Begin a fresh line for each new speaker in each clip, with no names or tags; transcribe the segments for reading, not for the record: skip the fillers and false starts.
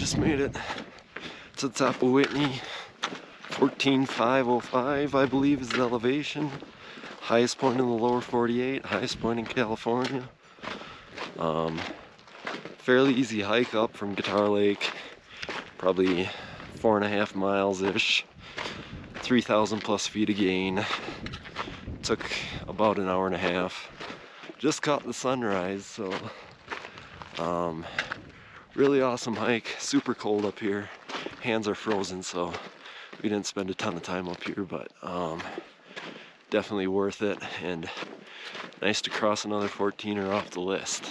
just made it to the top of Whitney. 14,505, I believe, is the elevation. Highest point in the lower 48, highest point in California. Fairly easy hike up from Guitar Lake, probably 4.5 miles-ish, 3,000 plus feet of gain. Took about an hour and a half. Just caught the sunrise, so really awesome hike. Super cold up here. Hands are frozen, so we didn't spend a ton of time up here, but definitely worth it, and nice to cross another 14er off the list.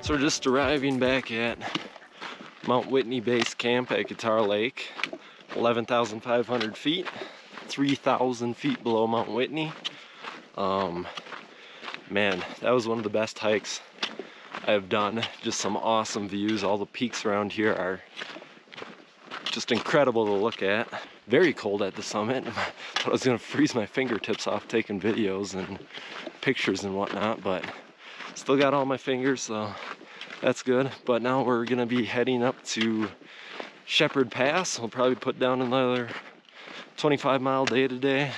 So we're just arriving back at Mount Whitney Base Camp at Guitar Lake, 11,500 feet, 3,000 feet below Mount Whitney. Man, that was one of the best hikes I've done. Just some awesome views. All the peaks around here are just incredible to look at. Very cold at the summit. Thought I was gonna freeze my fingertips off taking videos and pictures and whatnot, but still got all my fingers, so that's good. But now we're gonna be heading up to Shepherd Pass. We'll probably put down another 25-mile day today.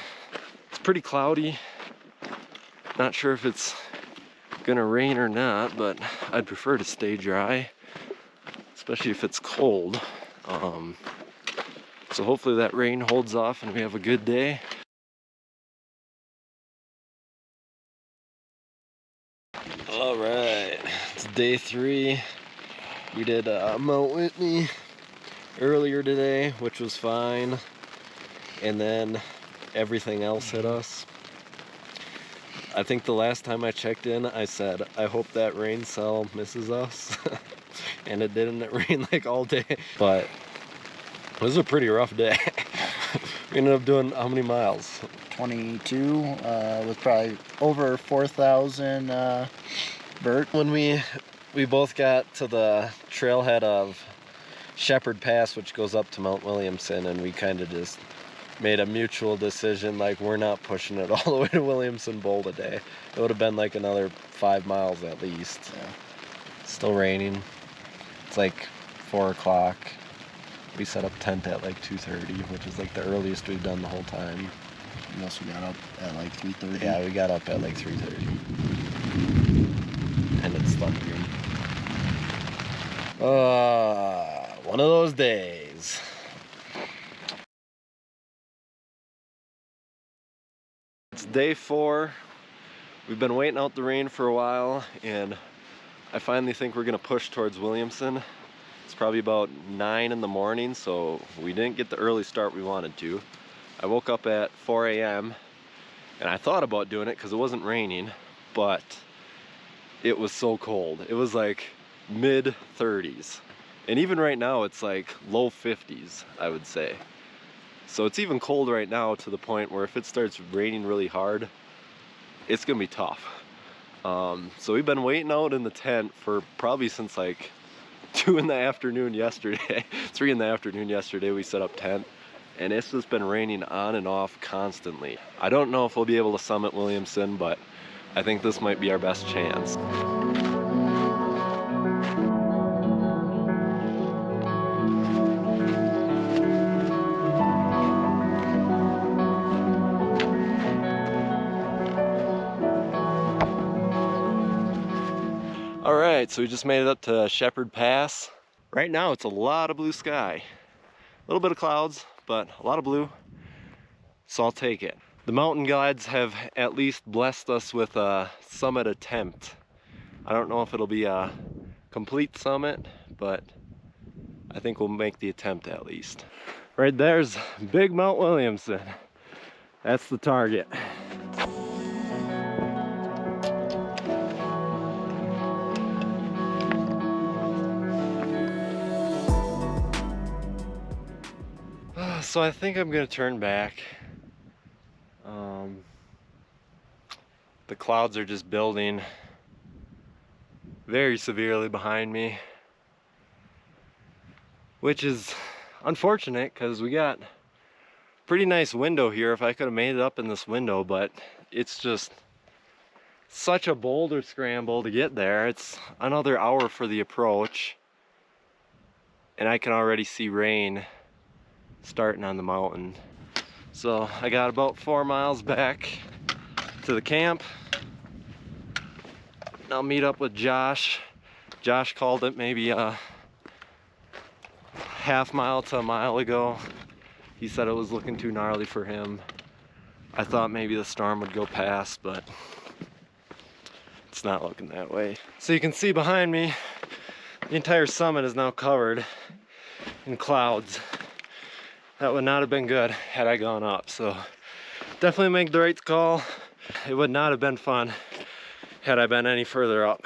It's pretty cloudy. Not sure if it's gonna rain or not, but I'd prefer to stay dry, especially if it's cold. So hopefully that rain holds off and we have a good day. All right, it's day 3. We did Mount Whitney earlier today, which was fine, and then everything else hit us. I think the last time I checked in, I said, I hope that rain cell misses us. And it didn't. It rained like all day, but it was a pretty rough day. We ended up doing how many miles?
22, with probably over 4,000 vert.
When we both got to the trailhead of Shepherd Pass, which goes up to Mount Williamson, and we kind of just made a mutual decision, like, we're not pushing it all the way to Williamson Bowl today. It would have been like another 5 miles at least.
Yeah.
Still raining. It's like 4 o'clock. We set up tent at like 2:30, which is like the earliest we've done the whole time.
Unless we got up at like 3:30.
Yeah, we got up at like 3:30. And it's thundering. One of those days. It's day 4. We've been waiting out the rain for a while, and I finally think we're gonna push towards Williamson. It's probably about 9 in the morning, so we didn't get the early start we wanted to. I woke up at 4 a.m. and I thought about doing it because it wasn't raining, but it was so cold. It was like mid 30s. And even right now, it's like low 50s, I would say. So it's even cold right now to the point where if it starts raining really hard, it's gonna be tough. So we've been waiting out in the tent for probably since like 2 in the afternoon yesterday. 3 in the afternoon yesterday we set up tent, and it's just been raining on and off constantly. I don't know if we'll be able to summit Williamson, but I think this might be our best chance. All right, so we just made it up to Shepherd Pass. Right now it's a lot of blue sky. A little bit of clouds, but a lot of blue, so I'll take it. The mountain guides have at least blessed us with a summit attempt. I don't know if it'll be a complete summit, but I think we'll make the attempt at least. Right there's Big Mount Williamson. That's the target. So I think I'm gonna turn back. The clouds are just building very severely behind me, which is unfortunate because we got a pretty nice window here. If I could have made it up in this window, but it's just such a boulder scramble to get there. It's another hour for the approach, and I can already see rain starting on the mountain. So I got about 4 miles back to the camp. I'll meet up with Josh. Josh called it maybe a half mile to a mile ago. He said it was looking too gnarly for him. I thought maybe the storm would go past, but it's not looking that way. So you can see behind me, the entire summit is now covered in clouds. That would not have been good had I gone up. So definitely make the right call. It would not have been fun had I been any further up.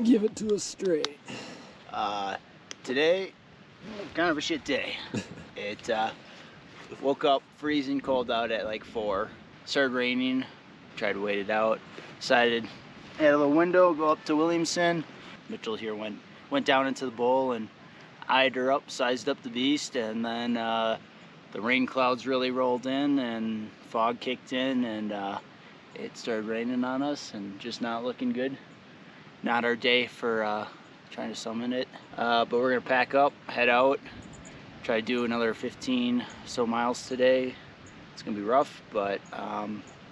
Give it to us straight.
Today, kind of a shit day. It woke up freezing cold out at like 4. Started raining. Tried to wait it out. Decided had a little window, go up to Williamson. Mitchell here went down into the bowl and eyed her up, sized up the beast, and then the rain clouds really rolled in and fog kicked in, and it started raining on us and just not looking good. Not our day for trying to summon it, but we're gonna pack up, head out, try to do another 15 so miles today. It's gonna be rough, but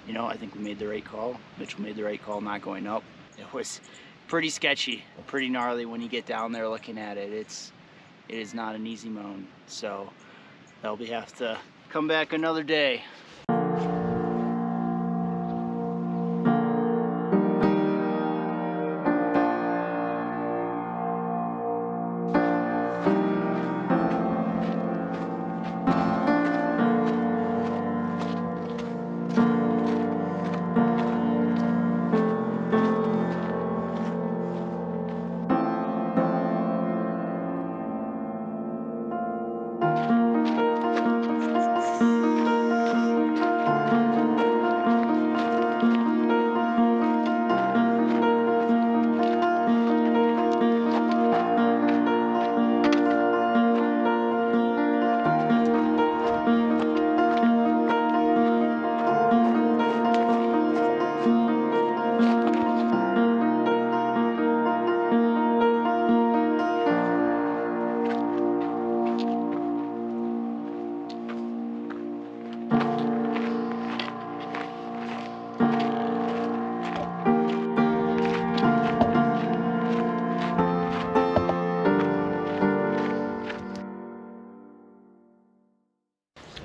you know, I think we made the right call. Mitchell made the right call not going up. It was pretty sketchy, pretty gnarly when you get down there looking at it. It is not an easy mountain, so they'll have to come back another day.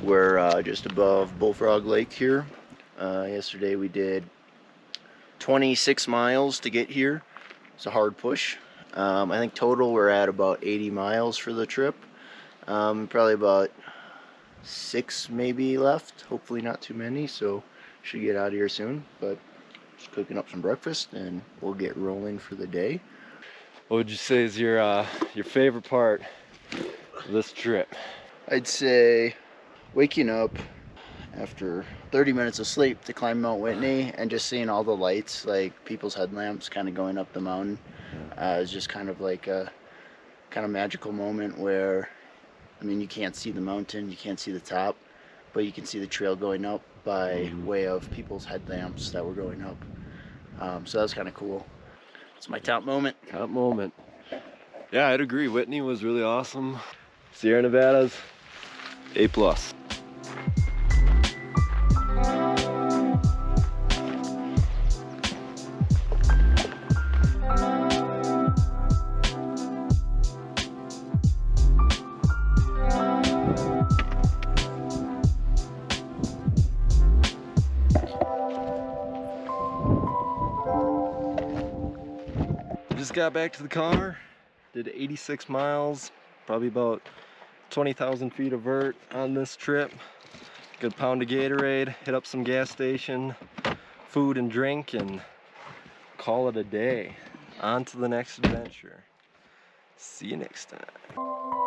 We're just above Bullfrog Lake here. Yesterday we did 26 miles to get here. It's a hard push.
I think total we're at about 80 miles for the trip. Probably about 6 maybe left. Hopefully not too many, so should get out of here soon. But just cooking up some breakfast and we'll get rolling for the day.
What would you say is your favorite part of this trip?
I'd say waking up after 30 minutes of sleep to climb Mount Whitney and just seeing all the lights, like people's headlamps kind of going up the mountain, is just kind of like a kind of magical moment where, I mean, you can't see the mountain, you can't see the top, but you can see the trail going up by way of people's headlamps that were going up. So that was kind of cool. It's my top moment.
Top moment. Yeah, I'd agree. Whitney was really awesome. Sierra Nevada's A+. Just got back to the car, did 86 miles, probably about 20,000 feet of vert on this trip. Good pound of Gatorade, hit up some gas station, food and drink, and call it a day. On to the next adventure. See you next time.